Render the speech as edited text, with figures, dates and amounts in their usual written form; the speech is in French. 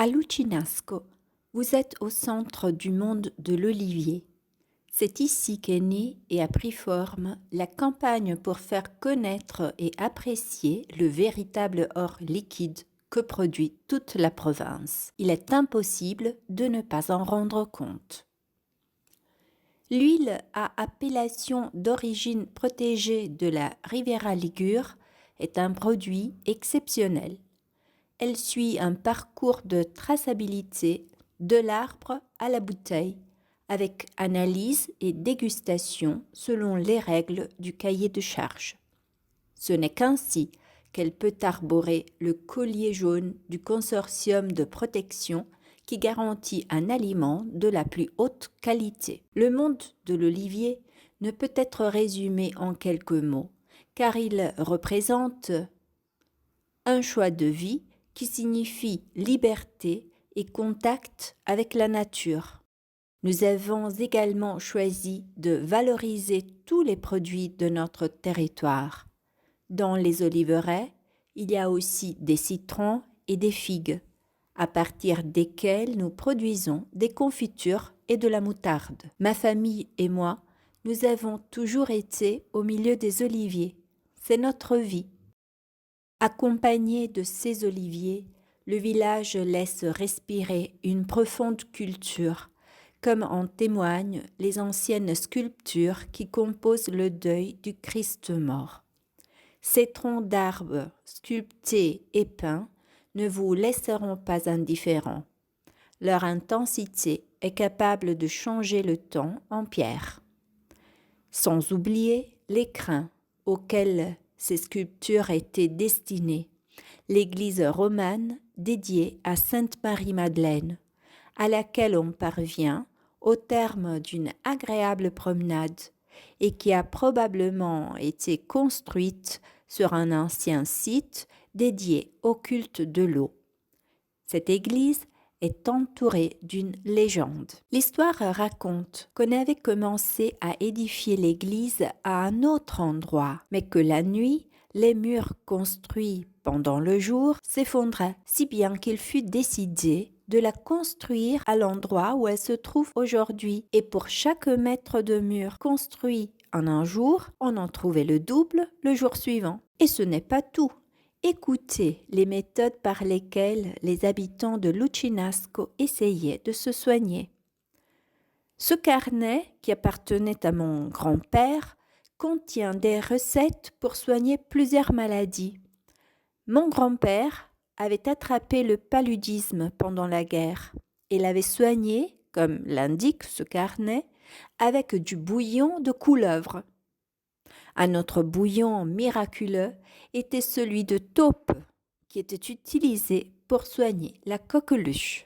À Lucinasco, vous êtes au centre du monde de l'olivier. C'est ici qu'est née et a pris forme la campagne pour faire connaître et apprécier le véritable or liquide que produit toute la province. Il est impossible de ne pas en rendre compte. L'huile à appellation d'origine protégée de la Riviera Ligure est un produit exceptionnel. Elle suit un parcours de traçabilité de l'arbre à la bouteille, avec analyse et dégustation selon les règles du cahier de charge. Ce n'est qu'ainsi qu'elle peut arborer le collier jaune du consortium de protection qui garantit un aliment de la plus haute qualité. Le monde de l'olivier ne peut être résumé en quelques mots, car il représente un choix de vie qui signifie liberté et contact avec la nature. Nous avons également choisi de valoriser tous les produits de notre territoire. Dans les oliveraies, il y a aussi des citrons et des figues, à partir desquels nous produisons des confitures et de la moutarde. Ma famille et moi, nous avons toujours été au milieu des oliviers. C'est notre vie. Accompagné de ces oliviers, le village laisse respirer une profonde culture, comme en témoignent les anciennes sculptures qui composent le deuil du Christ mort. Ces troncs d'arbres sculptés et peints ne vous laisseront pas indifférents. Leur intensité est capable de changer le temps en pierre. Sans oublier les crins auxquels ces sculptures étaient destinées, l'église romane dédiée à Sainte Marie-Madeleine, à laquelle on parvient au terme d'une agréable promenade et qui a probablement été construite sur un ancien site dédié au culte de l'eau. Cette église est entourée d'une légende. L'histoire raconte qu'on avait commencé à édifier l'église à un autre endroit, mais que la nuit, les murs construits pendant le jour s'effondraient, si bien qu'il fut décidé de la construire à l'endroit où elle se trouve aujourd'hui. Et pour chaque mètre de mur construit en un jour, on en trouvait le double le jour suivant. Et ce n'est pas tout. Écoutez les méthodes par lesquelles les habitants de Lucinasco essayaient de se soigner. Ce carnet, qui appartenait à mon grand-père, contient des recettes pour soigner plusieurs maladies. Mon grand-père avait attrapé le paludisme pendant la guerre et l'avait soigné, comme l'indique ce carnet, avec du bouillon de couleuvre. Un autre bouillon miraculeux était celui de taupe, qui était utilisé pour soigner la coqueluche.